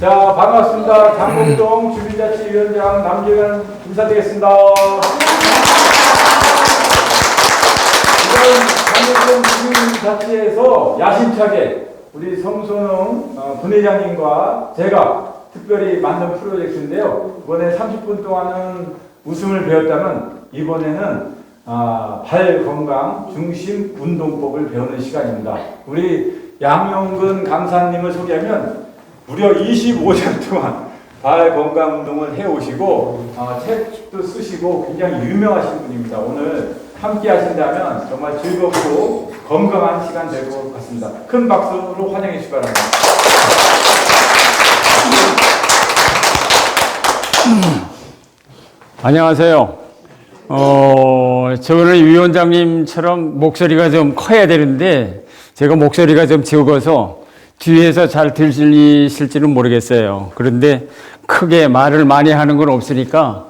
자, 반갑습니다. 장곡동 주민자치위원장 남재현 인사드리겠습니다. 이번 장곡동 주민자치에서 야심차게 우리 성순웅 분회장님과 제가 특별히 만든 프로젝트인데요. 이번에 30분 동안은 웃음을 배웠다면 이번에는 발 건강 중심 운동법을 배우는 시간입니다. 우리 양용근 강사님을 소개하면 무려 25년 동안 발 건강 운동을 해오시고 책도 쓰시고 굉장히 유명하신 분입니다. 오늘 함께 하신다면 정말 즐겁고 건강한 시간 될 것 같습니다. 큰 박수로 환영해 주시기 바랍니다. 안녕하세요. 저는 위원장님처럼 목소리가 좀 커야 되는데 제가 목소리가 좀 적어서 뒤에서 잘 들리실지는 모르겠어요. 그런데 크게 말을 많이 하는 건 없으니까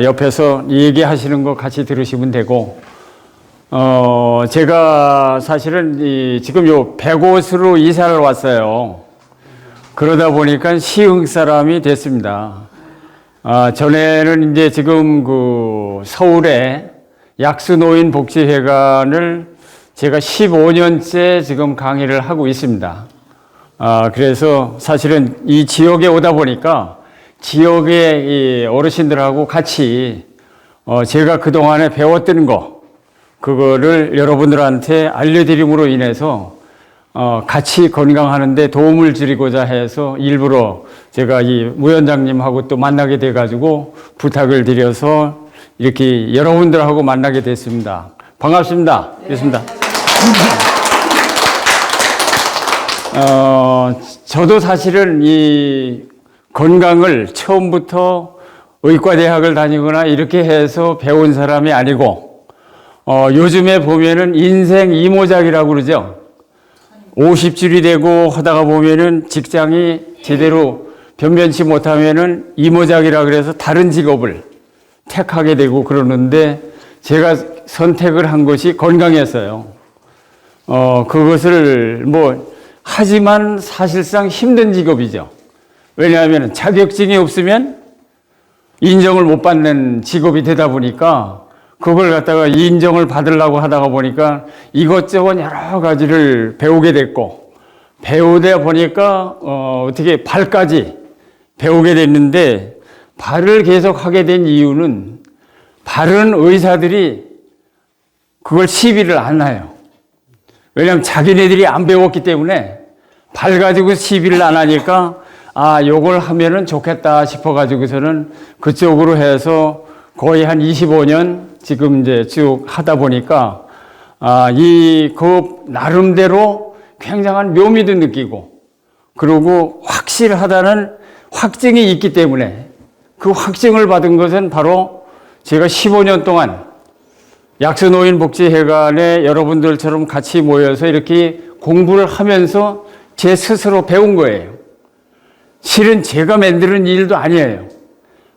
옆에서 얘기하시는 거 같이 들으시면 되고 제가 사실은 지금 요 100곳으로 이사를 왔어요. 그러다 보니까 시흥 사람이 됐습니다. 전에는 이제 지금 그 서울에 약수노인 복지회관을 제가 15년째 지금 강의를 하고 있습니다. 그래서 사실은 이 지역에 오다 보니까 지역의 이 어르신들하고 같이 제가 그동안에 배웠던 거, 그거를 여러분들한테 알려드림으로 인해서 같이 건강하는데 도움을 드리고자 해서 일부러 제가 이 위원장님하고 또 만나게 돼가지고 부탁을 드려서 이렇게 여러분들하고 만나게 됐습니다. 반갑습니다. 됐습니다. 저도 사실은 이 건강을 처음부터 의과대학을 다니거나 이렇게 해서 배운 사람이 아니고, 요즘에 보면은 인생 이모작이라고 그러죠. 50줄이 되고 하다가 보면은 직장이 제대로 변변치 못하면은 이모작이라 그래서 다른 직업을 택하게 되고 그러는데 제가 선택을 한 것이 건강이었어요. 그것을 하지만 사실상 힘든 직업이죠. 왜냐하면 자격증이 없으면 인정을 못 받는 직업이 되다 보니까 그걸 갖다가 인정을 받으려고 하다가 보니까 이것저것 여러 가지를 배우게 됐고, 배우다 보니까 어떻게 발까지 배우게 됐는데, 발을 계속 하게 된 이유는 발은 의사들이 그걸 시비를 안 해요. 왜냐하면 자기네들이 안 배웠기 때문에 발 가지고 시비를 안 하니까 요걸 하면은 좋겠다 싶어가지고서는 그쪽으로 해서 거의 한 25년 지금 이제 쭉 하다 보니까 그 나름대로 굉장한 묘미도 느끼고, 그리고 확실하다는 확증이 있기 때문에 그 확증을 받은 것은 바로 제가 15년 동안 약수노인 복지회관에 여러분들처럼 같이 모여서 이렇게 공부를 하면서 제 스스로 배운 거예요. 실은 제가 만드는 일도 아니에요.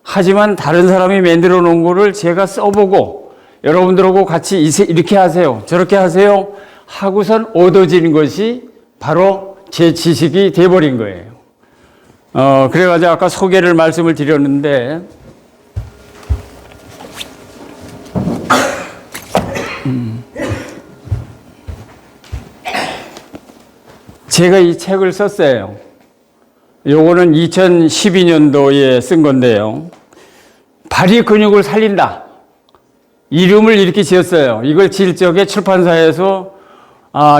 하지만 다른 사람이 만들어 놓은 거를 제가 써보고 여러분들하고 같이 이렇게 하세요, 저렇게 하세요 하고선 얻어지는 것이 바로 제 지식이 돼버린 거예요. 그래가지고 아까 소개를 말씀을 드렸는데, 제가 이 책을 썼어요. 요거는 2012년도에 쓴 건데요. 발이 근육을 살린다. 이름을 이렇게 지었어요. 이걸 지을 적에 출판사에서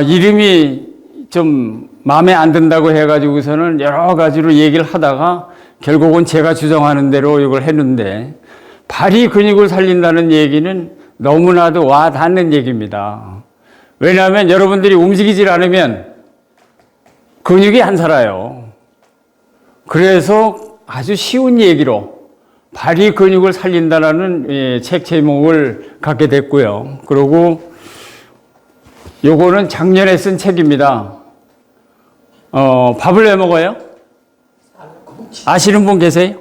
이름이 좀 마음에 안 든다고 해가지고서는 여러 가지로 얘기를 하다가 결국은 제가 주장하는 대로 이걸 했는데, 발이 근육을 살린다는 얘기는 너무나도 와 닿는 얘기입니다. 왜냐하면 여러분들이 움직이질 않으면 근육이 안 살아요. 그래서 아주 쉬운 얘기로 발이 근육을 살린다라는 책 제목을 갖게 됐고요. 그리고 요거는 작년에 쓴 책입니다. 밥을 왜 먹어요? 아시는 분 계세요?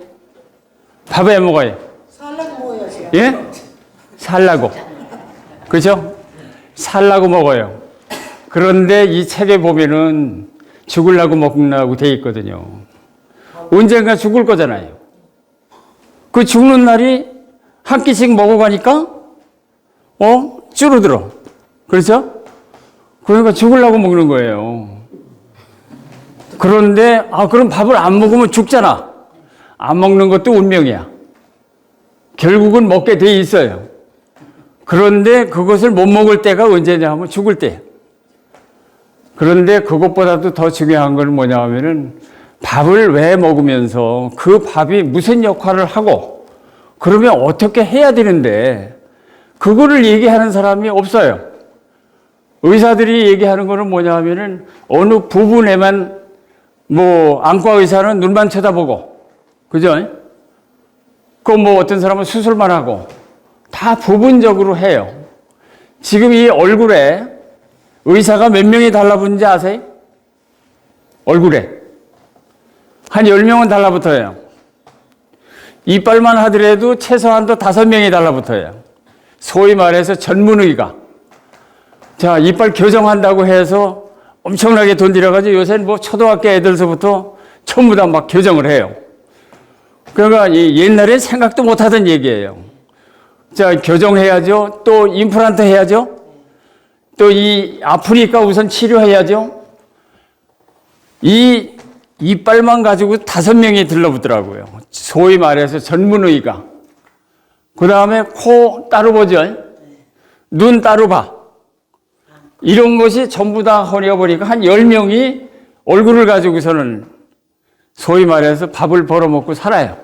밥 왜 먹어요? 살라고 먹어야지. 예? 살라고. 그죠? 살라고 먹어요. 그런데 이 책에 보면은 죽으려고 먹는다고 돼 있거든요. 언젠가 죽을 거잖아요. 그 죽는 날이 한 끼씩 먹어가니까 줄어들어. 그렇죠? 그러니까 죽으려고 먹는 거예요. 그런데 그럼 밥을 안 먹으면 죽잖아. 안 먹는 것도 운명이야. 결국은 먹게 돼 있어요. 그런데 그것을 못 먹을 때가 언제냐 하면 죽을 때. 그런데 그것보다도 더 중요한 건 뭐냐 하면은 밥을 왜 먹으면서 그 밥이 무슨 역할을 하고 그러면 어떻게 해야 되는데 그거를 얘기하는 사람이 없어요. 의사들이 얘기하는 거는 뭐냐 하면은 어느 부분에만 안과 의사는 눈만 쳐다보고 그죠? 어떤 사람은 수술만 하고 다 부분적으로 해요. 지금 이 얼굴에 의사가 몇 명이 달라붙는지 아세요? 얼굴에. 한 10명은 달라붙어요. 이빨만 하더라도 최소한도 5명이 달라붙어요. 소위 말해서 전문의가. 자, 이빨 교정한다고 해서 엄청나게 돈 들여가지고 요새는 초등학교 애들서부터 전부 다 막 교정을 해요. 그러니까 옛날에 생각도 못 하던 얘기예요. 자, 교정해야죠. 또 임플란트 해야죠. 또 아프니까 우선 치료해야죠. 이 이빨만 가지고 5명이 들러붙더라고요. 소위 말해서 전문의가. 그 다음에 코 따로 보죠. 눈 따로 봐. 이런 것이 전부 다 허리가 보니까 한 10명이 얼굴을 가지고서는 소위 말해서 밥을 벌어먹고 살아요.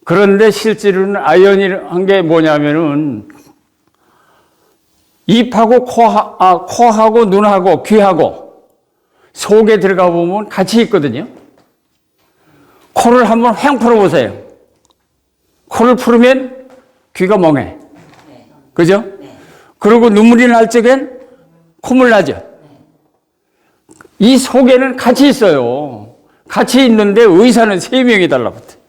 그런데 실제로는 아이러니한 게 뭐냐면은 입하고 코하고 눈하고 귀하고 속에 들어가 보면 같이 있거든요. 코를 한번 횡 풀어보세요. 코를 풀으면 귀가 멍해. 그죠? 그리고 눈물이 날 적엔 콧물 나죠. 이 속에는 같이 있어요. 같이 있는데 의사는 3명이 달라붙어요.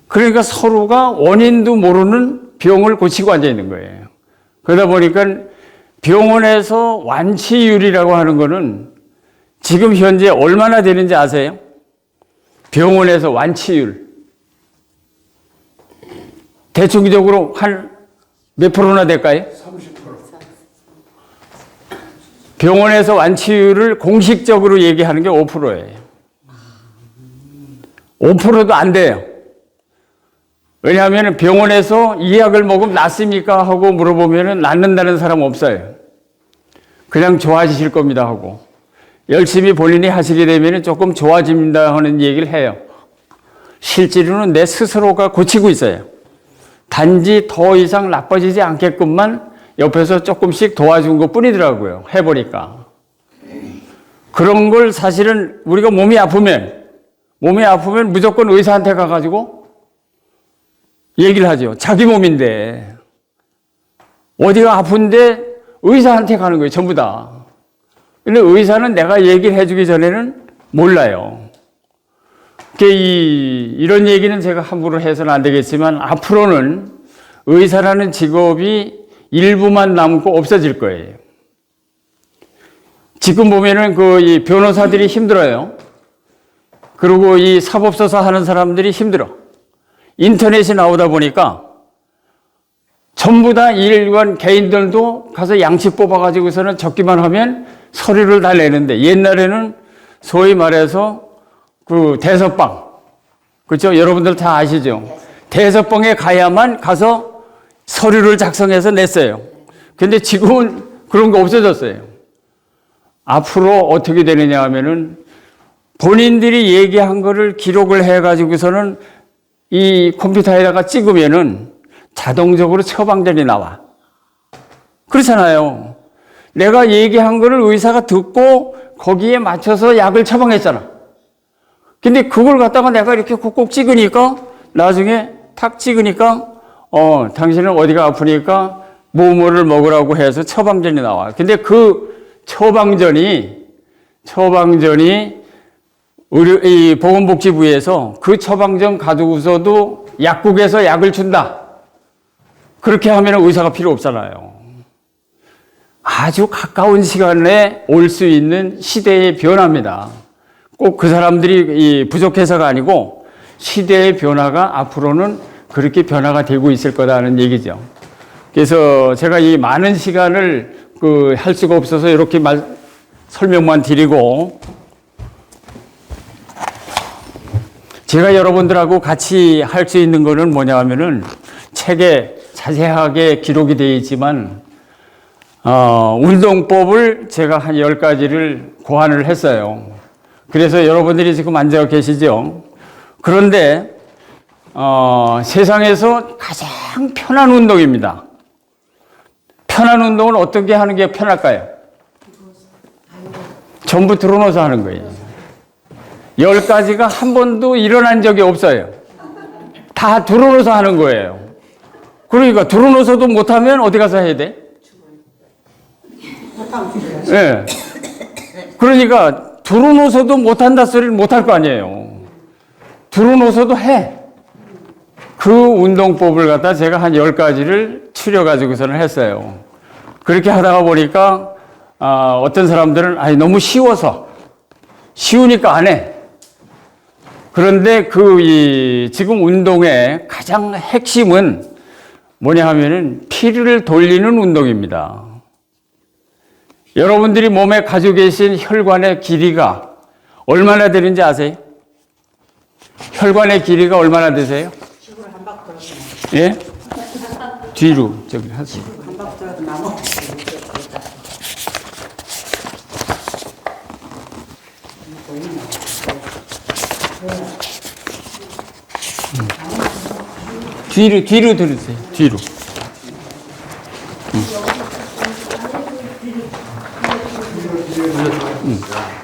그러니까 서로가 원인도 모르는 병을 고치고 앉아 있는 거예요. 그러다 보니까 병원에서 완치율이라고 하는 거는 지금 현재 얼마나 되는지 아세요? 병원에서 완치율. 대충적으로 한 몇 프로나 될까요? 30%. 병원에서 완치율을 공식적으로 얘기하는 게 5%예요. 5%도 안 돼요. 왜냐하면 병원에서 이 약을 먹으면 낫습니까? 하고 물어보면 낫는다는 사람 없어요. 그냥 좋아지실 겁니다 하고. 열심히 본인이 하시게 되면 조금 좋아집니다 하는 얘기를 해요. 실제로는 내 스스로가 고치고 있어요. 단지 더 이상 나빠지지 않게끔만 옆에서 조금씩 도와준 것 뿐이더라고요. 해보니까. 그런 걸 사실은 우리가 몸이 아프면 무조건 의사한테 가가지고 얘기를 하죠. 자기 몸인데. 어디가 아픈데 의사한테 가는 거예요. 전부 다. 근데 의사는 내가 얘기를 해주기 전에는 몰라요. 이런 얘기는 제가 함부로 해서는 안 되겠지만 앞으로는 의사라는 직업이 일부만 남고 없어질 거예요. 지금 보면은 이 변호사들이 힘들어요. 그리고 이 사법조사 하는 사람들이 힘들어. 인터넷이 나오다 보니까 전부 다 일반 개인들도 가서 양치 뽑아가지고서는 적기만 하면 서류를 다 내는데 옛날에는 소위 말해서 대서방. 그렇죠? 여러분들 다 아시죠? 대서방에 가야만 가서 서류를 작성해서 냈어요. 근데 지금은 그런 거 없어졌어요. 앞으로 어떻게 되느냐 하면은 본인들이 얘기한 거를 기록을 해가지고서는 이 컴퓨터에다가 찍으면은 자동적으로 처방전이 나와. 그렇잖아요. 내가 얘기한 거를 의사가 듣고 거기에 맞춰서 약을 처방했잖아. 근데 그걸 갖다가 내가 이렇게 콕콕 찍으니까 나중에 탁 찍으니까 당신은 어디가 아프니까 뭐뭐를 먹으라고 해서 처방전이 나와. 근데 그 처방전이 이 보건복지부에서 그 처방전 가지고서도 약국에서 약을 준다. 그렇게 하면 의사가 필요 없잖아요. 아주 가까운 시간에 올 수 있는 시대의 변화입니다. 꼭 그 사람들이 부족해서가 아니고 시대의 변화가 앞으로는 그렇게 변화가 되고 있을 거다는 얘기죠. 그래서 제가 이 많은 시간을 할 수가 없어서 이렇게 설명만 드리고, 제가 여러분들하고 같이 할 수 있는 거는 뭐냐 하면은 책에 자세하게 기록이 되어 있지만 운동법을 제가 한 10가지를 고안을 했어요. 그래서 여러분들이 지금 앉아 계시죠. 그런데 세상에서 가장 편한 운동입니다. 편한 운동은 어떻게 하는 게 편할까요? 전부 들어놓아서 하는 거예요. 10가지가 한 번도 일어난 적이 없어요. 다 들어놓아서 하는 거예요. 그러니까 들어놓아서도 못하면 어디 가서 해야 돼? 예. 그러니까 들어놓아서도 못한다 소리를 못할 거 아니에요. 들어놓아서도 해. 그 운동법을 갖다 제가 한 10가지를 추려가지고서는 했어요. 그렇게 하다가 보니까 어떤 사람들은 너무 쉬우니까 안 해. 그런데 지금 운동의 가장 핵심은 뭐냐 하면은 피를 돌리는 운동입니다. 여러분들이 몸에 가지고 계신 혈관의 길이가 얼마나 되는지 아세요? 혈관의 길이가 얼마나 되세요? 예? 뒤로 저기 하세요. 뒤로 들으세요. 뒤로.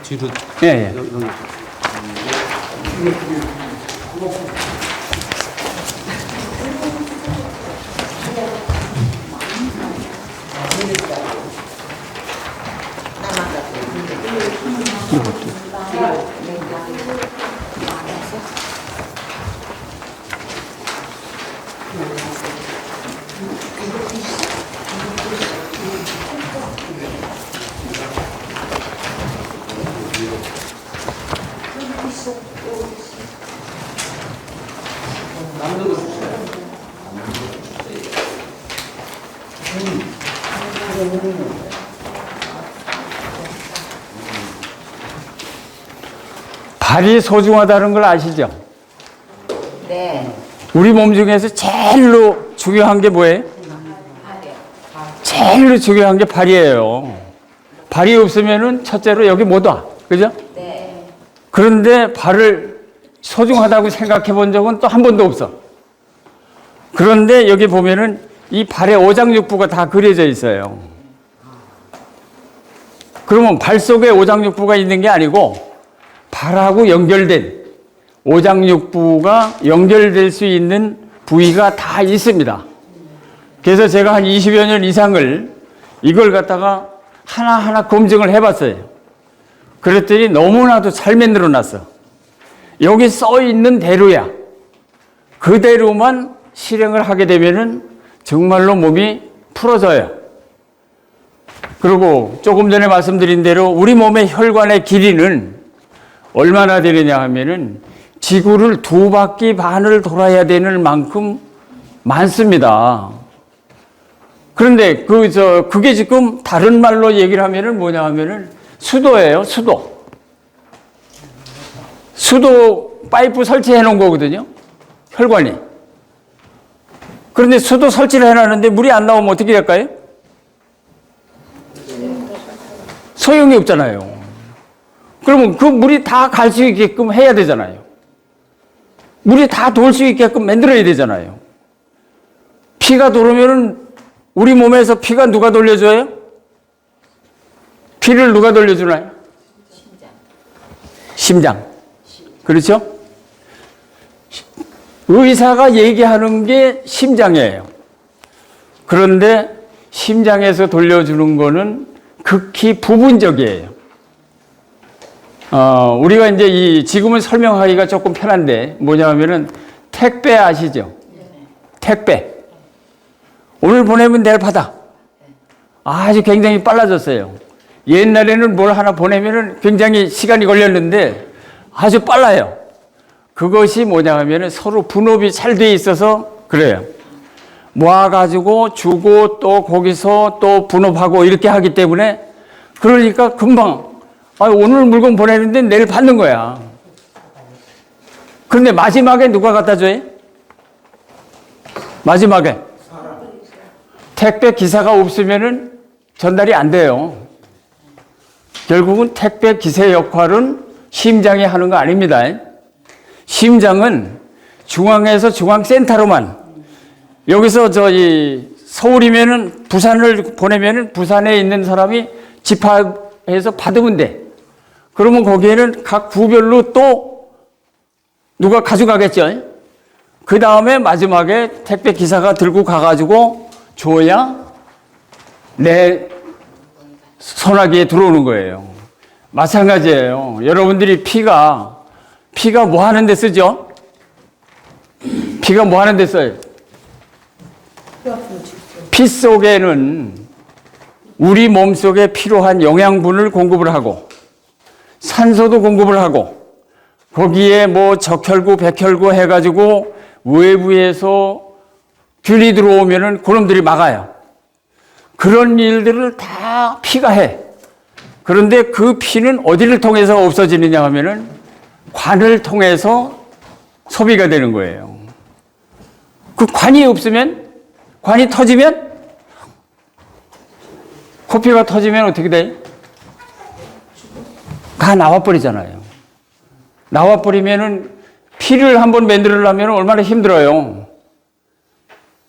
뒤로. 예, 예. 발이 소중하다는 걸 아시죠? 네. 우리 몸 중에서 제일로 중요한 게 뭐예요? 제일로 중요한 게 발이에요. 발이 없으면은 첫째로 여기 못 와. 그죠? 네. 그런데 발을 소중하다고 생각해 본 적은 또 한 번도 없어. 그런데 여기 보면은 이 발에 오장육부가 다 그려져 있어요. 그러면 발 속에 오장육부가 있는 게 아니고 발하고 연결된 오장육부가 연결될 수 있는 부위가 다 있습니다. 그래서 제가 한 20여 년 이상을 이걸 갖다가 하나하나 검증을 해봤어요. 그랬더니 너무나도 잘 만들어 놨어. 여기 써 있는 대로야. 그대로만 실행을 하게 되면은 정말로 몸이 풀어져요. 그리고 조금 전에 말씀드린 대로 우리 몸의 혈관의 길이는 얼마나 되느냐 하면은 지구를 2바퀴 반을 돌아야 되는 만큼 많습니다. 그런데 그게 지금 다른 말로 얘기를 하면은 뭐냐 하면은 수도예요, 수도. 수도 파이프 설치해 놓은 거거든요, 혈관이. 그런데 수도 설치를 해 놨는데 물이 안 나오면 어떻게 될까요? 소용이 없잖아요. 그러면 그 물이 다 갈 수 있게끔 해야 되잖아요. 물이 다 돌 수 있게끔 만들어야 되잖아요. 피가 돌으면은 우리 몸에서 피가 누가 돌려줘요? 피를 누가 돌려주나요? 심장. 그렇죠? 의사가 얘기하는 게 심장이에요. 그런데 심장에서 돌려주는 거는 극히 부분적이에요. 우리가 이제 지금은 설명하기가 조금 편한데 뭐냐 하면은 택배 아시죠? 택배. 오늘 보내면 내일 받아. 아주 굉장히 빨라졌어요. 옛날에는 뭘 하나 보내면은 굉장히 시간이 걸렸는데 아주 빨라요. 그것이 뭐냐 하면은 서로 분업이 잘 돼 있어서 그래요. 모아가지고 주고 또 거기서 또 분업하고 이렇게 하기 때문에 그러니까 금방 오늘 물건 보내는데 내일 받는 거야. 그런데 마지막에 누가 갖다 줘요? 마지막에 택배 기사가 없으면은 전달이 안 돼요. 결국은 택배 기사의 역할은 심장이 하는 거 아닙니다. 심장은 중앙에서 중앙센터로만, 여기서 서울이면은 부산을 보내면은 부산에 있는 사람이 집합해서 받으면 돼. 그러면 거기에는 각 구별로 또 누가 가져가겠죠. 그 다음에 마지막에 택배 기사가 들고 가가지고 줘야 내 소나기에 들어오는 거예요. 마찬가지예요. 여러분들이 피가 뭐 하는 데 쓰죠? 피가 뭐 하는 데 써요? 피 속에는 우리 몸 속에 필요한 영양분을 공급을 하고 산소도 공급을 하고 거기에 뭐 적혈구, 백혈구 해가지고 외부에서 균이 들어오면은 그놈들이 막아요. 그런 일들을 다 피가 해. 그런데 그 피는 어디를 통해서 없어지느냐 하면은 관을 통해서 소비가 되는 거예요. 그 관이 없으면, 관이 터지면, 코피가 터지면 어떻게 돼? 다 나와버리잖아요. 나와버리면은 피를 한번 만들려면 얼마나 힘들어요.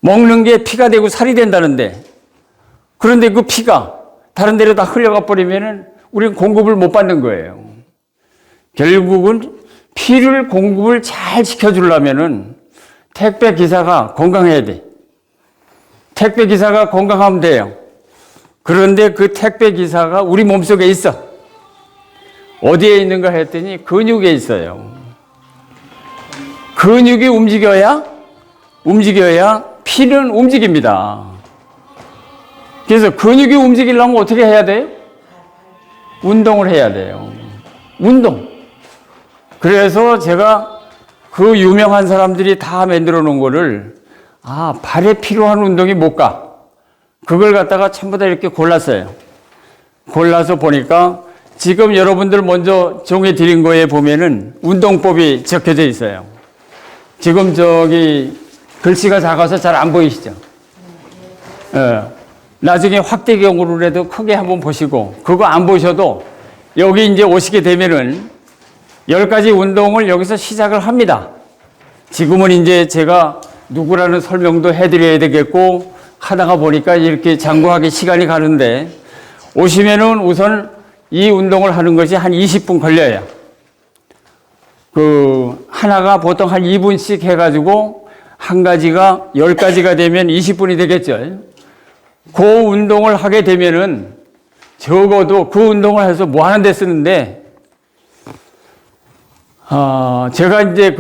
먹는 게 피가 되고 살이 된다는데, 그런데 그 피가 다른 데로 다 흘려가 버리면은 우리는 공급을 못 받는 거예요. 결국은 피를 공급을 잘 시켜주려면은 택배 기사가 건강해야 돼. 택배 기사가 건강하면 돼요. 그런데 그 택배 기사가 우리 몸속에 있어. 어디에 있는가 했더니 근육에 있어요. 근육이 움직여야 피는 움직입니다. 그래서 근육이 움직이려면 어떻게 해야 돼요? 운동을 해야 돼요. 운동. 그래서 제가 그 유명한 사람들이 다 만들어 놓은 거를 발에 필요한 운동이 뭘까? 그걸 갖다가 전부 다 이렇게 골랐어요. 골라서 보니까 지금 여러분들 먼저 종에 드린 거에 보면은 운동법이 적혀져 있어요. 지금 글씨가 작아서 잘 안 보이시죠? 나중에 확대경으로라도 크게 한번 보시고, 그거 안 보셔도 여기 이제 오시게 되면은 10가지 운동을 여기서 시작을 합니다. 지금은 이제 제가 누구라는 설명도 해드려야 되겠고, 하다가 보니까 이렇게 장구하게 시간이 가는데, 오시면은 우선 이 운동을 하는 것이 한 20분 걸려요. 하나가 보통 한 2분씩 해가지고, 한 가지가 10가지가 되면 20분이 되겠죠. 그 운동을 하게 되면은 적어도 그 운동을 해서 뭐 하는 데 쓰는데, 제가 이제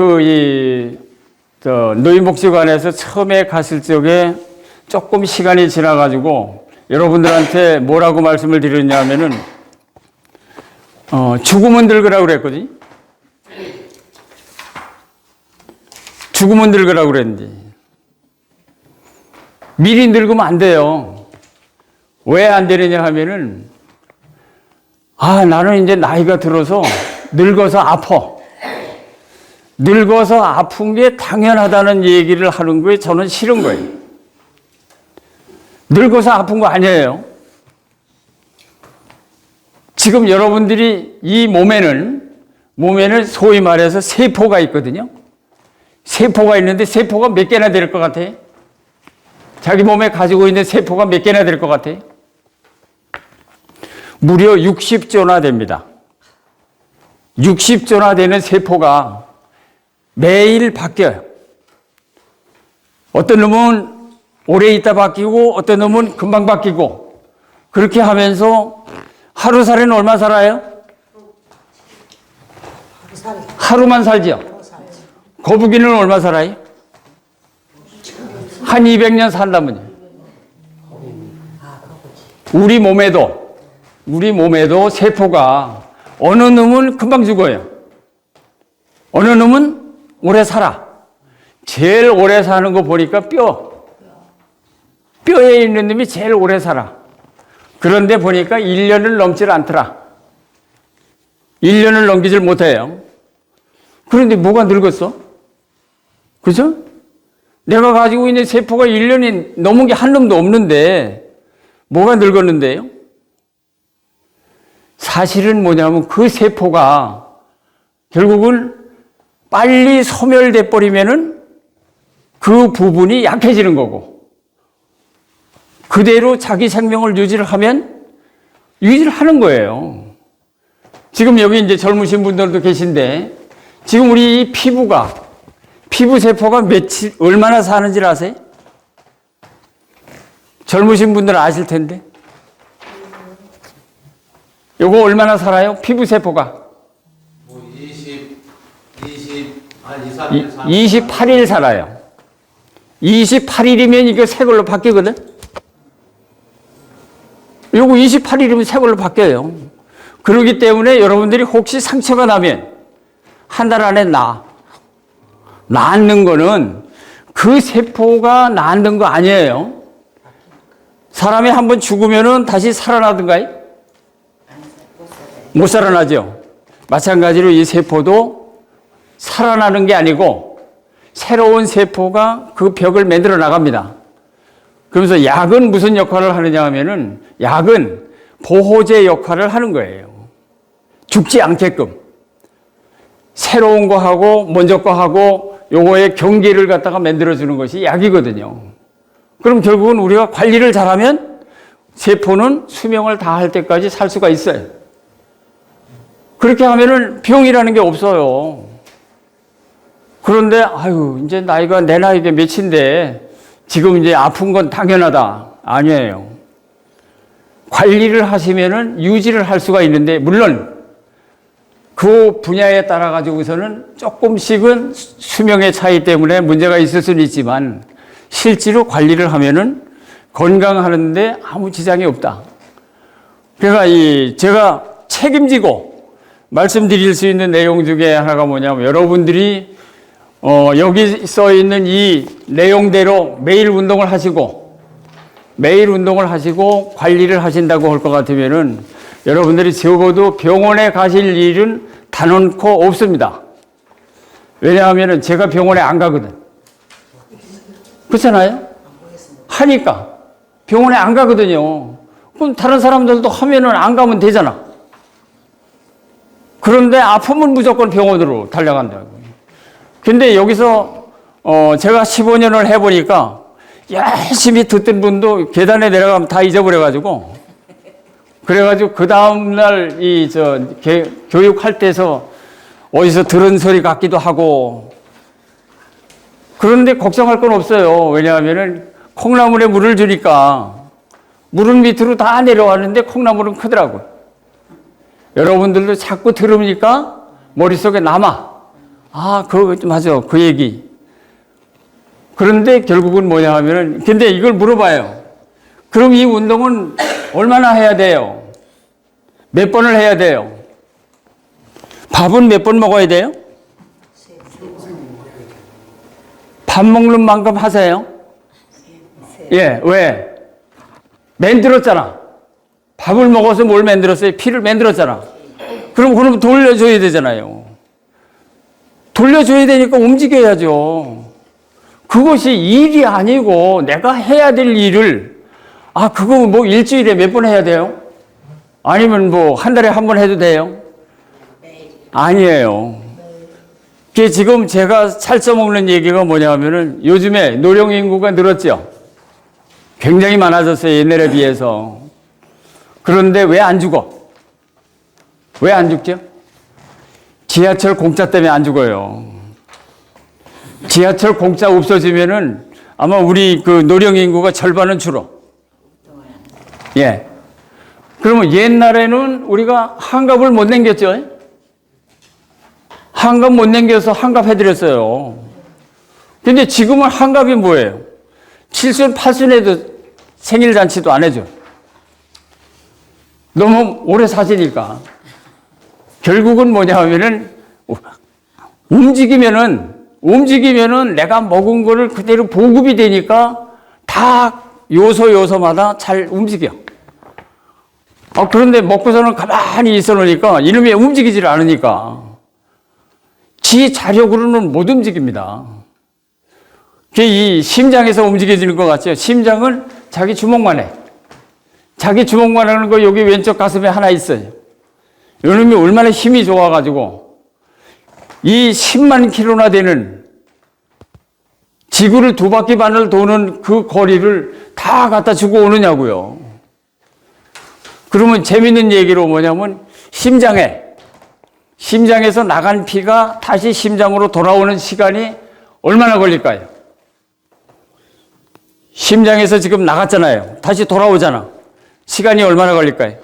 노인복지관에서 처음에 갔을 적에 조금 시간이 지나가지고 여러분들한테 뭐라고 말씀을 드렸냐면은, 죽으면 늙으라고 그랬거든요. 죽으면 늙으라고 그랬는데, 미리 늙으면 안 돼요. 왜 안 되느냐 하면은, 나는 이제 나이가 들어서 늙어서 아파. 늙어서 아픈 게 당연하다는 얘기를 하는 거에 저는 싫은 거예요. 늙어서 아픈 거 아니에요. 지금 여러분들이 이 몸에는 소위 말해서 세포가 있거든요. 세포가 있는데 세포가 몇 개나 될 것 같아? 자기 몸에 가지고 있는 세포가 몇 개나 될 것 같아? 무려 60조나 됩니다. 60조나 되는 세포가 매일 바뀌어요. 어떤 놈은 오래 있다 바뀌고 어떤 놈은 금방 바뀌고, 그렇게 하면서 하루살이는 얼마 살아요? 하루만 살죠. 거북이는 얼마 살아요? 한 200년 산다면요. 우리 몸에도 세포가 어느 놈은 금방 죽어요. 어느 놈은 오래 살아. 제일 오래 사는 거 보니까 뼈에 있는 놈이 제일 오래 살아. 그런데 보니까 1년을 넘질 않더라. 1년을 넘기질 못해요. 그런데 뭐가 늙었어? 그죠? 내가 가지고 있는 세포가 1년이 넘은 게 한 놈도 없는데 뭐가 늙었는데요? 사실은 뭐냐면 그 세포가 결국은 빨리 소멸돼 버리면은 그 부분이 약해지는 거고 그대로 자기 생명을 유지를 하면 유지를 하는 거예요. 지금 여기 이제 젊으신 분들도 계신데 지금 우리 이 피부 세포가 얼마나 사는지 아세요? 젊으신 분들은 아실 텐데. 요거 얼마나 살아요? 피부 세포가? 뭐 28일 살아요. 28일이면 이거 새 걸로 바뀌거든? 요거 28일이면 새 걸로 바뀌어요. 그렇기 때문에 여러분들이 혹시 상처가 나면 한 달 안에 낫는 거는 그 세포가 낫는 거 아니에요. 사람이 한번 죽으면은 다시 살아나든가요? 못 살아나죠. 마찬가지로 이 세포도 살아나는 게 아니고 새로운 세포가 그 벽을 만들어 나갑니다. 그러면서 약은 무슨 역할을 하느냐 하면은 약은 보호제 역할을 하는 거예요. 죽지 않게끔. 새로운 거 하고 먼저 거 하고 요거의 경계를 갖다가 만들어주는 것이 약이거든요. 그럼 결국은 우리가 관리를 잘하면 세포는 수명을 다할 때까지 살 수가 있어요. 그렇게 하면은 병이라는 게 없어요. 그런데 아유 이제 나이가 내 나이가 몇인데 지금 이제 아픈 건 당연하다. 아니에요. 관리를 하시면은 유지를 할 수가 있는데 물론 그 분야에 따라 가지고서는 조금씩은 수명의 차이 때문에 문제가 있을 수는 있지만 실제로 관리를 하면은 건강하는데 아무 지장이 없다. 그러니까 제가 책임지고 말씀드릴 수 있는 내용 중에 하나가 뭐냐면 여러분들이 여기 써 있는 이 내용대로 매일 운동을 하시고 관리를 하신다고 할 것 같으면은 여러분들이 적어도 병원에 가실 일은 단언코 없습니다. 왜냐하면 제가 병원에 안 가거든. 그렇잖아요? 하니까 병원에 안 가거든요. 그럼 다른 사람들도 하면은 안 가면 되잖아. 그런데 아프면 무조건 병원으로 달려간다고. 근데 여기서 제가 15년을 해보니까 열심히 듣던 분도 계단에 내려가면 다 잊어버려가지고 그래가지고 그 다음날 교육할 때서 어디서 들은 소리 같기도 하고 그런데 걱정할 건 없어요. 왜냐하면은 콩나물에 물을 주니까 물은 밑으로 다 내려왔는데 콩나물은 크더라고요. 여러분들도 자꾸 들으니까 머릿속에 남아. 아, 맞아. 그 얘기. 그런데 결국은 뭐냐 하면은, 근데 이걸 물어봐요. 그럼 이 운동은 얼마나 해야 돼요? 몇 번을 해야 돼요? 밥은 몇 번 먹어야 돼요? 밥 먹는 만큼 하세요? 예, 왜? 만들었잖아. 밥을 먹어서 뭘 만들었어요? 피를 만들었잖아. 그럼 돌려줘야 되잖아요. 돌려줘야 되니까 움직여야죠. 그것이 일이 아니고 내가 해야 될 일을, 그거 뭐 일주일에 몇 번 해야 돼요? 아니면 뭐 한 달에 한 번 해도 돼요? 아니에요. 그게 지금 제가 살쪄먹는 얘기가 뭐냐면은 요즘에 노령 인구가 늘었죠. 굉장히 많아졌어요. 옛날에 비해서. 그런데 왜 안 죽어? 왜 안 죽죠? 지하철 공짜 때문에 안 죽어요. 지하철 공짜 없어지면은 아마 우리 그 노령 인구가 절반은 줄어. 예. 그러면 옛날에는 우리가 한갑을 못 남겼죠? 한갑 못 남겨서 한갑 해드렸어요. 근데 지금은 한갑이 뭐예요? 7순, 8순에도 생일잔치도 안 해줘. 너무 오래 사시니까. 결국은 뭐냐 하면은 움직이면은 내가 먹은 거를 그대로 보급이 되니까 다 요소마다 잘 움직여. 그런데 먹고서는 가만히 있어 놓으니까 이놈이 움직이질 않으니까 지 자력으로는 못 움직입니다. 이 심장에서 움직여지는 것 같죠? 심장은 자기 주먹만 해. 자기 주먹만 하는 거 여기 왼쪽 가슴에 하나 있어요. 이놈이 얼마나 힘이 좋아가지고 이 10만 킬로나 되는 지구를 2바퀴 반을 도는 그 거리를 다 갖다 주고 오느냐고요. 그러면 재밌는 얘기로 뭐냐면 심장에서 나간 피가 다시 심장으로 돌아오는 시간이 얼마나 걸릴까요? 심장에서 지금 나갔잖아요. 다시 돌아오잖아. 시간이 얼마나 걸릴까요?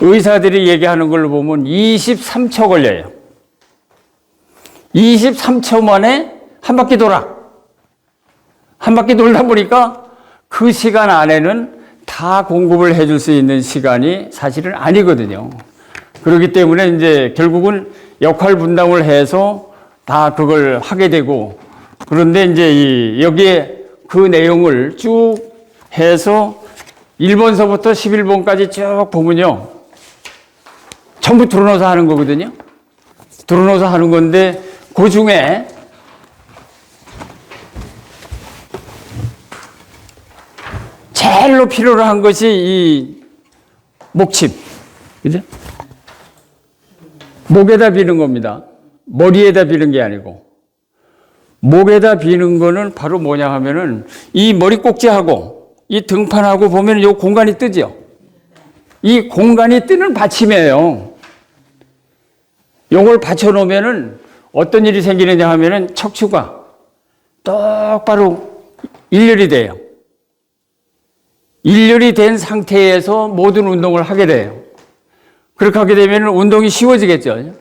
의사들이 얘기하는 걸로 보면 23초 걸려요. 23초 만에 한 바퀴 돌아. 한 바퀴 돌다 보니까 그 시간 안에는 다 공급을 해줄 수 있는 시간이 사실은 아니거든요. 그렇기 때문에 이제 결국은 역할 분담을 해서 다 그걸 하게 되고, 그런데 이제 여기에 그 내용을 쭉 해서 1번서부터 11번까지 쭉 보면요. 전부 드러넣어서 하는 거거든요. 드러넣어서 하는 건데, 그 중에 제일로 필요로 한 것이 이 목침. 그죠? 목에다 비는 겁니다. 머리에다 비는 게 아니고. 목에다 비는 거는 바로 뭐냐 하면은 이 머리 꼭지하고 이 등판하고 보면 이 공간이 뜨죠. 이 공간이 뜨는 받침이에요. 요걸 받쳐 놓으면은 어떤 일이 생기느냐 하면은 척추가 똑바로 일렬이 돼요. 일렬이 된 상태에서 모든 운동을 하게 돼요. 그렇게 하게 되면 운동이 쉬워지겠죠.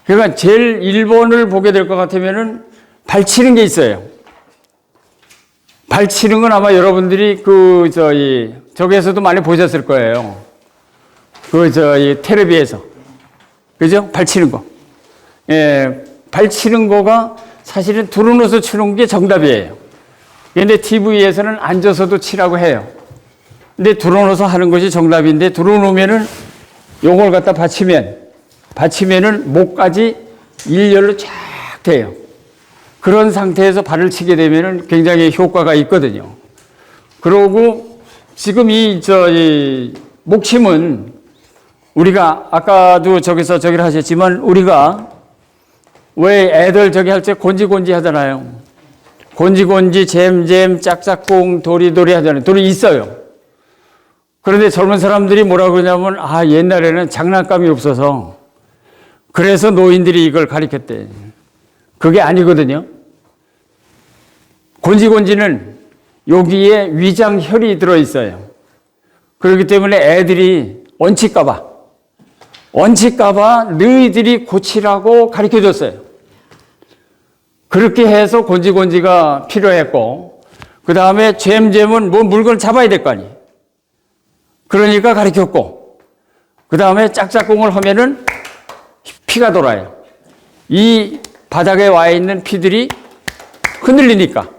그러니까 제일 1번을 보게 될 것 같으면은 발치는 게 있어요. 발치는 건 아마 여러분들이 저기에서도 많이 보셨을 거예요. 텔레비에서. 그죠? 발치는 거. 예, 발치는 거가 사실은 드러넣어서 치는 게 정답이에요. 그런데 TV에서는 앉아서도 치라고 해요. 근데 드러넣어서 하는 것이 정답인데, 드러놓으면은 요걸 갖다 받치면은 목까지 일렬로 쫙 돼요. 그런 상태에서 발을 치게 되면은 굉장히 효과가 있거든요. 그러고 지금 이 목침은 우리가 아까도 저기를 하셨지만, 우리가 왜 애들 할 때 곤지곤지 하잖아요. 곤지곤지, 잼잼, 짝짝꿍, 도리도리 하잖아요. 도리 있어요. 그런데 젊은 사람들이 뭐라 그러냐면, 옛날에는 장난감이 없어서 그래서 노인들이 이걸 가르쳤대. 그게 아니거든요. 곤지곤지는 여기에 위장혈이 들어있어요. 그렇기 때문에 애들이 얹힐까봐 너희들이 고치라고 가르쳐줬어요. 그렇게 해서 곤지곤지가 필요했고, 그 다음에 잼잼은 뭐 물건을 잡아야 될 거 아니에요. 그러니까 가르쳤고, 그 다음에 짝짝꿍을 하면은 피가 돌아요. 이 바닥에 와 있는 피들이 흔들리니까.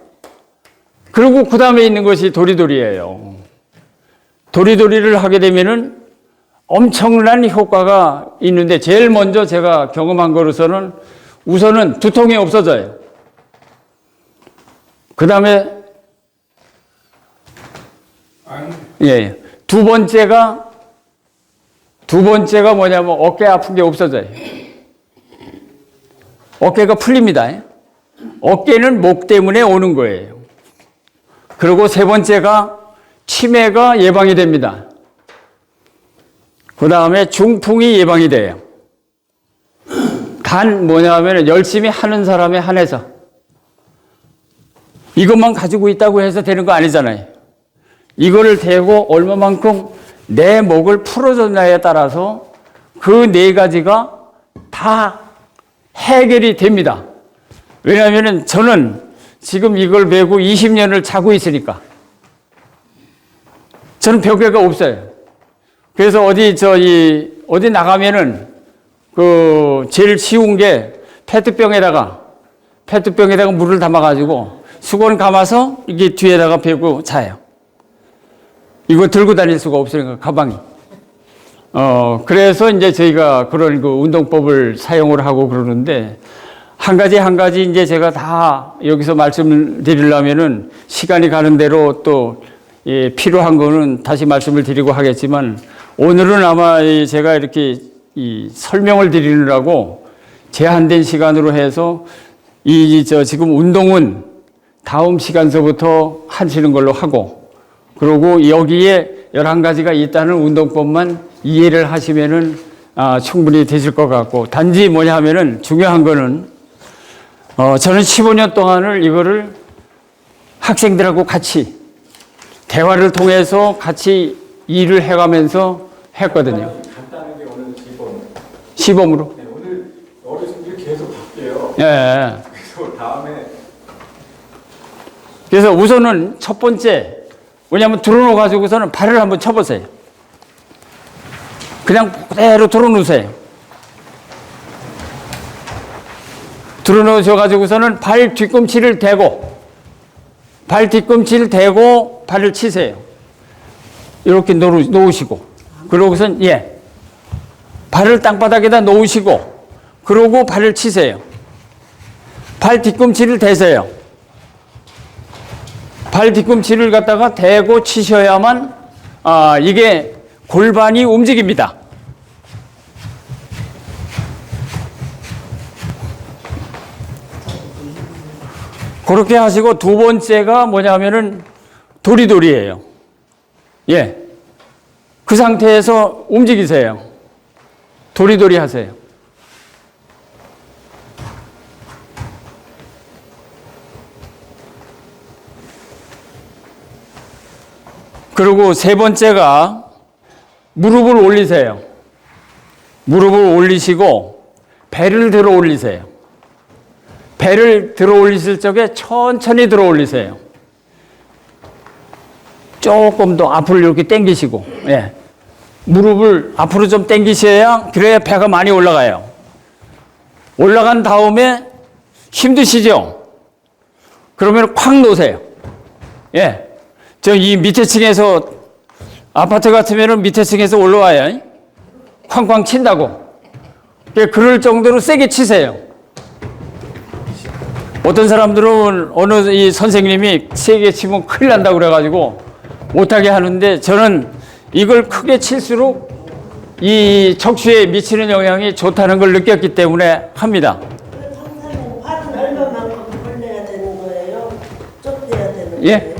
그리고 그 다음에 있는 것이 도리도리예요. 도리도리를 하게 되면은 엄청난 효과가 있는데, 제일 먼저 제가 경험한 거로서는 우선은 두통이 없어져요. 그 다음에 두 번째가 뭐냐면 어깨 아픈 게 없어져요. 어깨가 풀립니다. 어깨는 목 때문에 오는 거예요. 그리고 세 번째가 치매가 예방이 됩니다. 그 다음에 중풍이 예방이 돼요. 단 뭐냐면 열심히 하는 사람에 한해서. 이것만 가지고 있다고 해서 되는 거 아니잖아요. 이거를 대고 얼마만큼 내 목을 풀어줬냐에 따라서 그 네 가지가 다 해결이 됩니다. 왜냐하면 저는 지금 이걸 메고 20년을 자고 있으니까. 저는 벽에가 없어요. 그래서 어디 나가면은 제일 쉬운 게 페트병에다가 물을 담아가지고 수건 감아서 이게 뒤에다가 베고 자요. 이거 들고 다닐 수가 없으니까, 가방이. 그래서 이제 저희가 그런 운동법을 사용을 하고 그러는데, 한 가지 이제 제가 다 여기서 말씀을 드리려면은 시간이 가는 대로 또 필요한 거는 다시 말씀을 드리고 하겠지만, 오늘은 아마 제가 이렇게 설명을 드리느라고 제한된 시간으로 해서 지금 운동은 다음 시간서부터 하시는 걸로 하고, 그리고 여기에 11가지가 있다는 운동법만 이해를 하시면은 충분히 되실 것 같고, 단지 뭐냐 하면은 중요한 거는 저는 15년 동안을 이거를 학생들하고 같이 대화를 통해서 같이 일을 해가면서 했거든요. 간단하게 오늘 시범으로. 네, 오늘 어르신들이 계속 바뀌어요. 예. 그래서 다음에 그래서 우선은 첫 번째, 뭐냐면 들어놓고 가지고서는 발을 한번 쳐보세요. 그냥 그대로 들어놓으세요. 들어놓으셔가지고서는 발 뒤꿈치를 대고, 발을 치세요. 이렇게 놓으시고, 그러고선, 발을 땅바닥에다 놓으시고, 그러고 발을 치세요. 발 뒤꿈치를 대세요. 발 뒤꿈치를 갖다가 대고 치셔야만, 이게 골반이 움직입니다. 그렇게 하시고, 두 번째가 뭐냐면은 도리도리예요. 그 상태에서 움직이세요. 도리도리 하세요. 그리고 세 번째가 무릎을 올리세요. 무릎을 올리시고 배를 들어 올리세요. 배를 들어 올리실 적에 천천히 들어 올리세요. 조금 더 앞으로 이렇게 당기시고, 무릎을 앞으로 좀 당기셔야, 그래야 배가 많이 올라가요. 올라간 다음에 힘드시죠? 그러면 콱 놓으세요. 저 이 밑에 층에서, 아파트 같으면 밑에 층에서 올라와요. 쾅쾅 친다고. 그럴 정도로 세게 치세요. 어떤 사람들은 어느 이 선생님이 세게 치면 큰일 난다고 그래가지고 못하게 하는데, 저는 이걸 크게 칠수록 이 척추에 미치는 영향이 좋다는 걸 느꼈기 때문에 합니다. 선생님, 발은 얼마만큼 벌려야 되는 거예요? 좁혀야 되는 거예요? 예?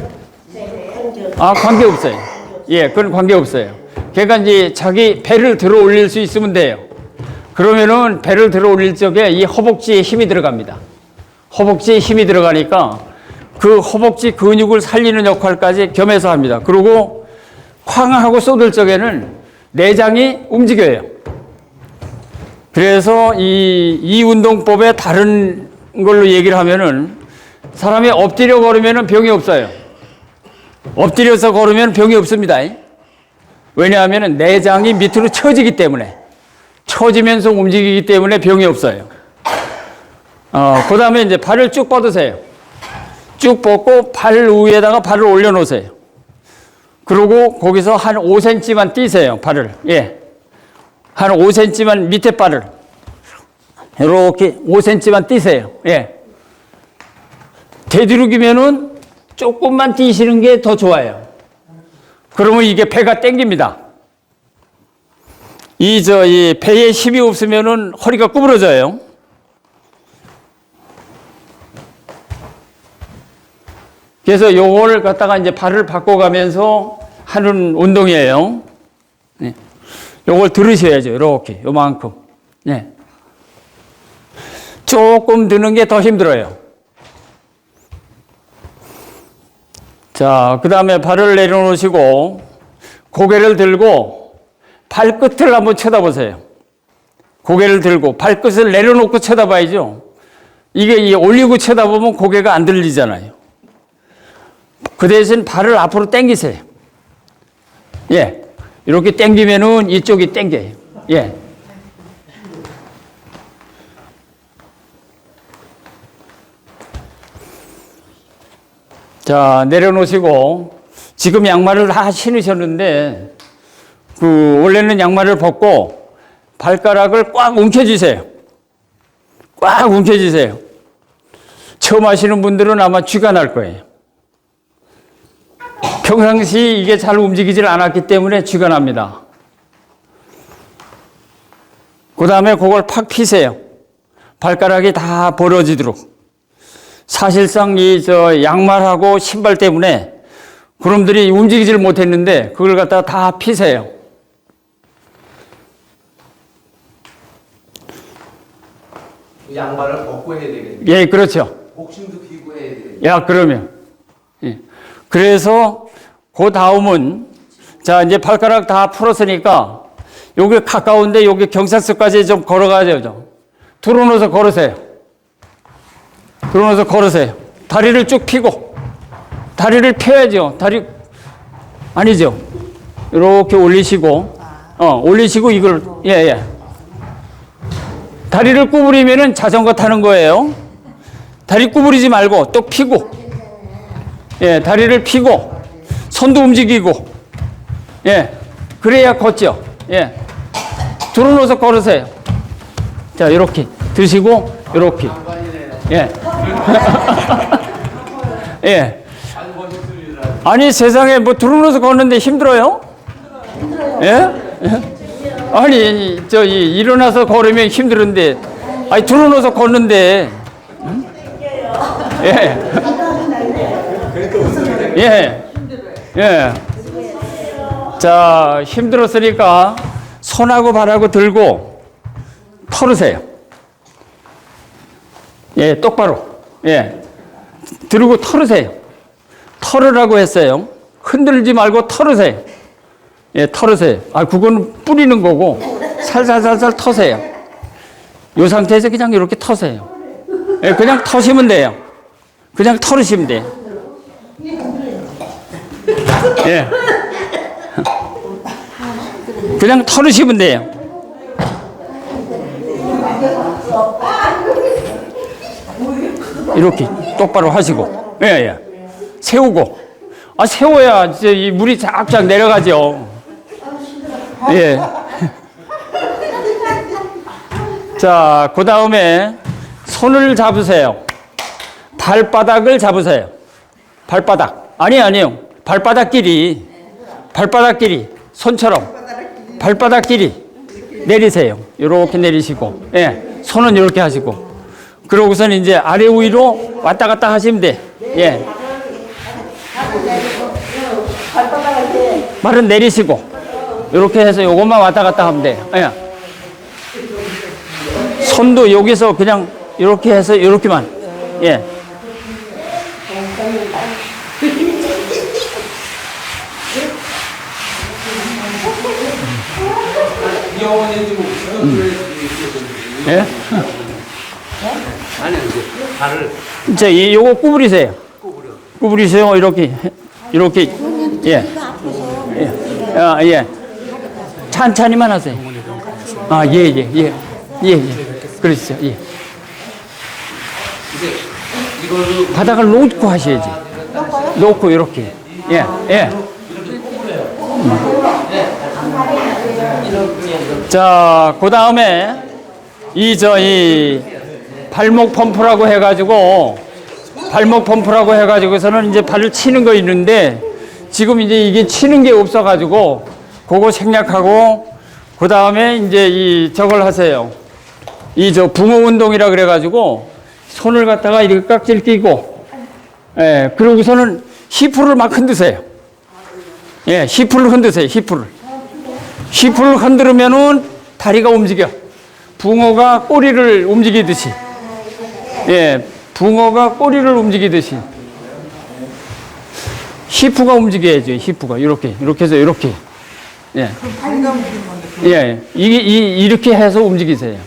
관계없어요. 그건 관계없어요. 그러니까 이제 자기 배를 들어 올릴 수 있으면 돼요. 그러면은 배를 들어 올릴 적에 이 허벅지에 힘이 들어갑니다. 허벅지에 힘이 들어가니까 그 허벅지 근육을 살리는 역할까지 겸해서 합니다. 그리고 쾅 하고 쏟을 적에는 내장이 움직여요. 그래서 이 운동법의 다른 걸로 얘기를 하면은, 사람이 엎드려 걸으면은 병이 없어요. 엎드려서 걸으면 병이 없습니다. 왜냐하면 내장이 밑으로 처지기 때문에, 처지면서 움직이기 때문에 병이 없어요. 그 다음에 이제 발을 쭉 뻗으세요. 쭉 뻗고 발 위에다가 발을 올려놓으세요. 그리고 거기서 한 5cm만 띄세요, 발을. 한 5cm만 밑에 발을. 이렇게 5cm만 띄세요. 되도록이면은 조금만 띄시는 게 더 좋아요. 그러면 이게 배가 땡깁니다. 이 배에 힘이 없으면은 허리가 구부러져요. 그래서 요걸 갖다가 이제 발을 바꿔가면서 하는 운동이에요. 요걸 들으셔야죠. 이렇게, 요만큼. 조금 드는 게 더 힘들어요. 자, 그 다음에 발을 내려놓으시고, 고개를 들고, 발끝을 한번 쳐다보세요. 고개를 들고, 발끝을 내려놓고 쳐다봐야죠. 이게 올리고 쳐다보면 고개가 안 들리잖아요. 그 대신 발을 앞으로 당기세요. 이렇게 당기면은 이쪽이 당겨요. 자, 내려놓으시고, 지금 양말을 다 신으셨는데, 원래는 양말을 벗고, 발가락을 꽉 움켜쥐세요. 꽉 움켜쥐세요. 처음 하시는 분들은 아마 쥐가 날 거예요. 평상시 이게 잘 움직이질 않았기 때문에 쥐가 납니다. 그 다음에 그걸 팍 피세요. 발가락이 다 벌어지도록. 사실상 양말하고 신발 때문에 그놈들이 움직이질 못했는데 그걸 갖다가 다 피세요. 양말을 벗고 해야 되겠네. 예, 그렇죠. 복싱도 피고 해야 되겠네. 야, 그러면. 예. 그래서 그 다음은 자, 이제 발가락 다 풀었으니까 여기 가까운데 여기 경찰서까지 좀 걸어가야죠. 들어놓아서 걸으세요. 들어놓아서 걸으세요. 다리를 쭉 펴고. 다리를 펴야죠. 다리, 아니죠. 이렇게 올리시고, 올리시고 이걸, 예, 예. 다리를 구부리면은 자전거 타는 거예요. 다리 구부리지 말고 또 펴고, 예, 다리를 펴고, 손도 움직이고, 예, 그래야 걷죠. 예. 들어놓아서 걸으세요. 자, 이렇게 드시고, 이렇게. 예. 예. 아니, 세상에 뭐 들어놓아서 걷는데 힘들어요? 예? 아니, 일어나서 걸으면 힘들은데, 아니, 들어놓아서 걷는데, 예. 예. 예. 자, 힘들었으니까 손하고 발하고 들고 털으세요. 예, 똑바로. 예. 들고 털으세요. 털으라고 했어요. 흔들지 말고 털으세요. 예, 털으세요. 아, 그건 뿌리는 거고, 살살살살 터세요. 이 상태에서 그냥 이렇게 터세요. 예, 그냥 터시면 돼요. 그냥 털으시면 돼요. 예. 그냥 털으시면 돼요. 이렇게 똑바로 하시고, 예, 예. 세우고. 아, 세워야 이제 이 물이 쫙쫙 내려가죠. 예. 자, 그 다음에 손을 잡으세요. 발바닥을 잡으세요. 발바닥. 아니요. 발바닥끼리. 손처럼. 발바닥끼리 내리세요. 이렇게 내리시고. 예. 손은 이렇게 하시고. 그러고선 이제 아래 위로 왔다 갔다 하시면 돼. 예. 발은 내리시고. 이렇게 해서 요것만 왔다 갔다 하면 돼. 예. 손도 여기서 그냥 이렇게 해서 이렇게만. 예. 예? 아니, 발을 이제 요거 구부리세요. 구부리세요. 이렇게. 예. 예. 아, 예. 찬찬히만 하세요. 아, 예. 그러시죠. 예. 바닥을 놓고 하셔야지. 놓고 이렇게. 예. 자, 그 다음에 이 발목 펌프라고 해가지고서는 이제 발을 치는 거 있는데 지금 이제 이게 치는 게 없어가지고 그거 생략하고 그 다음에 이제 저걸 하세요. 붕어 운동이라 그래가지고 손을 갖다가 이렇게 깍지를 끼고, 예, 그러고서는 히프를 막 흔드세요. 예, 히프를 흔드세요. 히프를 흔들으면은 다리가 움직여. 붕어가 꼬리를 움직이듯이. 예, 붕어가 꼬리를 움직이듯이. 히프가 움직여야죠. 히프가 이렇게 해서 이렇게. 예. 예, 이렇게 해서 움직이세요.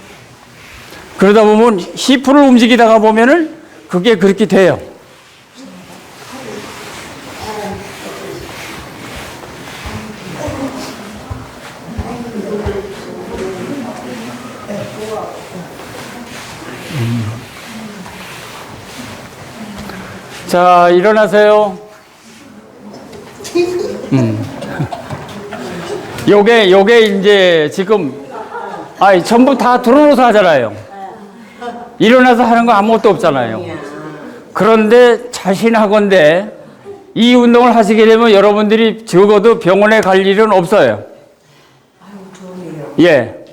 그러다 보면 히프를 움직이다가 보면은 그게 그렇게 돼요. 자, 일어나세요. 요게 이제 지금, 전부 다 들어놓아서 하잖아요. 일어나서 하는 거 아무것도 없잖아요. 그런데 자신하건대 이 운동을 하시게 되면 여러분들이 적어도 병원에 갈 일은 없어요. 예.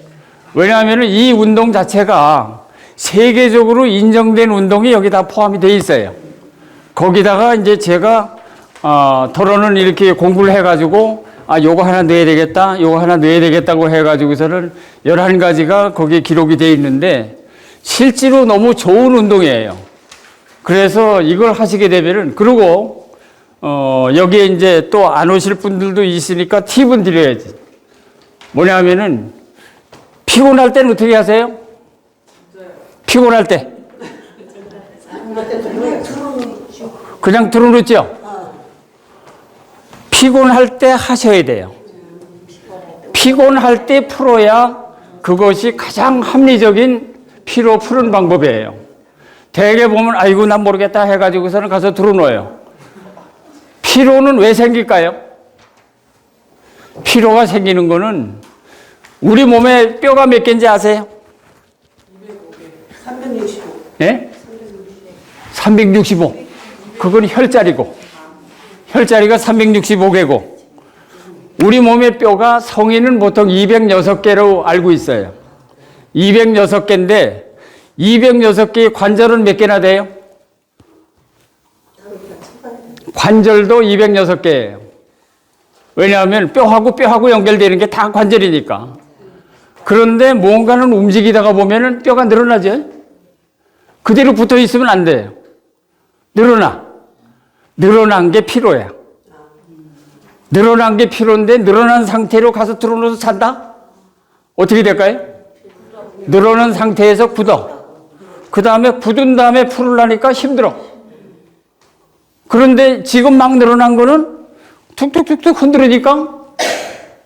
왜냐하면 이 운동 자체가 세계적으로 인정된 운동이 여기 다 포함이 되어 있어요. 거기다가 이제 제가 토론은 이렇게 공부를 해가지고 요거 하나 넣어야 되겠다, 요거 하나 넣어야 되겠다고 해가지고서는 11가지가 거기에 기록이 되어 있는데 실제로 너무 좋은 운동이에요. 그래서 이걸 하시게 되면은, 그리고 여기에 이제 또 안 오실 분들도 있으니까 팁은 드려야지. 뭐냐면은 피곤할 때는 어떻게 하세요? 피곤할 때 그냥 들어놓죠. 피곤할 때 하셔야 돼요. 피곤할 때 풀어야 그것이 가장 합리적인 피로 푸는 방법이에요. 대개 보면 아이고 난 모르겠다 해가지고서는 가서 들어놓아요. 피로는 왜 생길까요? 피로가 생기는 거는 우리 몸에 뼈가 몇 개인지 아세요? 365. 예? 365. 그건 혈자리고, 혈자리가 365개고, 우리 몸의 뼈가 성인은 보통 206개로 알고 있어요. 206개인데 206개의 관절은 몇 개나 돼요? 관절도 206개예요. 왜냐하면 뼈하고 연결되는 게 다 관절이니까. 그런데 뭔가는 움직이다가 보면은 뼈가 늘어나죠. 그대로 붙어 있으면 안 돼요. 늘어난 게 피로야. 늘어난 게 피로인데 늘어난 상태로 가서 들어놓아서 잔다? 어떻게 될까요? 늘어난 상태에서 굳어. 그 다음에 굳은 다음에 풀으려니까 힘들어. 그런데 지금 막 늘어난 거는 툭툭툭툭 흔들으니까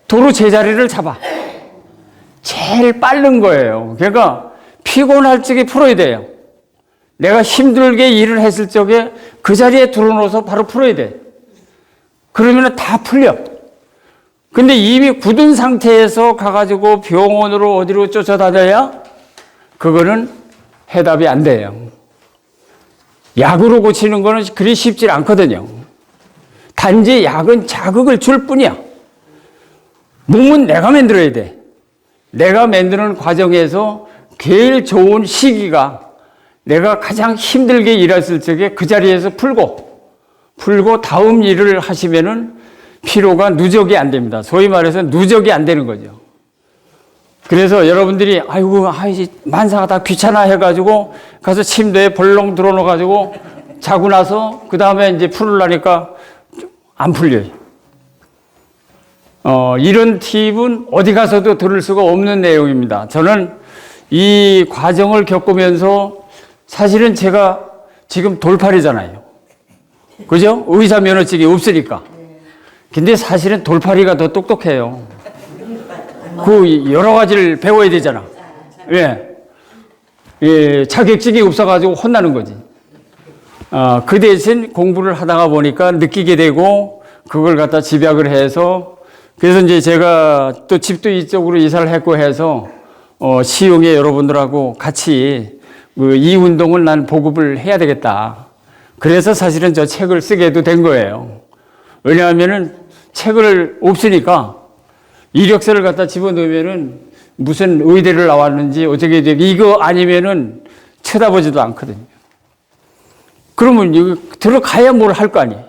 도로 제자리를 잡아. 제일 빠른 거예요. 그러니까 피곤할 적에 풀어야 돼요. 내가 힘들게 일을 했을 적에 그 자리에 들어놓아서 바로 풀어야 돼. 그러면 다 풀려. 근데 이미 굳은 상태에서 가가지고 병원으로 어디로 쫓아다녀야 그거는 해답이 안 돼요. 약으로 고치는 거는 그리 쉽지 않거든요. 단지 약은 자극을 줄 뿐이야. 몸은 내가 만들어야 돼. 내가 만드는 과정에서 제일 좋은 시기가 내가 가장 힘들게 일했을 적에 그 자리에서 풀고 다음 일을 하시면은 피로가 누적이 안 됩니다. 소위 말해서 누적이 안 되는 거죠. 그래서 여러분들이 아이고 만사가 다 귀찮아 해가지고 가서 침대에 벌렁 들어놓아가지고 자고 나서 그 다음에 이제 풀으려니까 안 풀려요. 이런 팁은 어디 가서도 들을 수가 없는 내용입니다. 저는 이 과정을 겪으면서 사실은 제가 지금 돌팔이잖아요. 그죠? 의사 면허증이 없으니까. 근데 사실은 돌팔이가 더 똑똑해요. 그 여러 가지를 배워야 되잖아. 예, 자격증이 없어가지고 혼나는 거지. 그 대신 공부를 하다가 보니까 느끼게 되고 그걸 갖다 집약을 해서 그래서 이제 제가 또 집도 이쪽으로 이사를 했고 해서 시흥에 여러분들하고 같이 이 운동을 난 보급을 해야 되겠다. 그래서 사실은 저 책을 쓰게도 된 거예요. 왜냐하면은 책을 없으니까 이력서를 갖다 집어넣으면은 무슨 의대를 나왔는지 어떻게 되게 이거 아니면은 쳐다보지도 않거든요. 그러면 이거 들어가야 뭘 할 거 아니에요.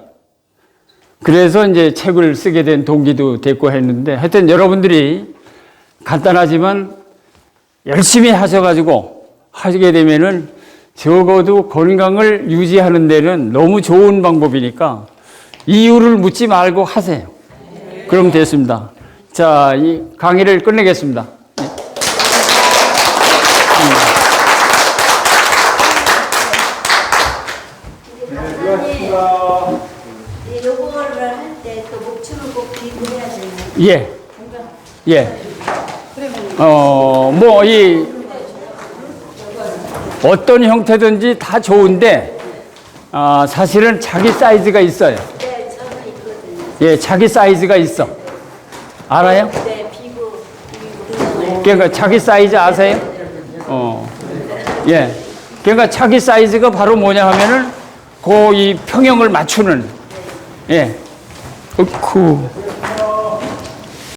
그래서 이제 책을 쓰게 된 동기도 됐고 했는데 하여튼 여러분들이 간단하지만 열심히 하셔가지고 하시게 되면은 적어도 건강을 유지하는 데는 너무 좋은 방법이니까 이유를 묻지 말고 하세요. 그럼 됐습니다. 자, 이 강의를 끝내겠습니다. 요거를 할 때 또 목춤을 꼭 기구해야 되나요? 예. 어떤 형태든지 다 좋은데, 사실은 자기 사이즈가 있어요. 네, 저는 있거든요. 예, 자기 사이즈가 있어. 알아요? 네, 비구. 그러니까 자기 사이즈 아세요? 예. 그러니까 자기 사이즈가 바로 뭐냐 하면은 그 이 평형을 맞추는. 예. 어쿠.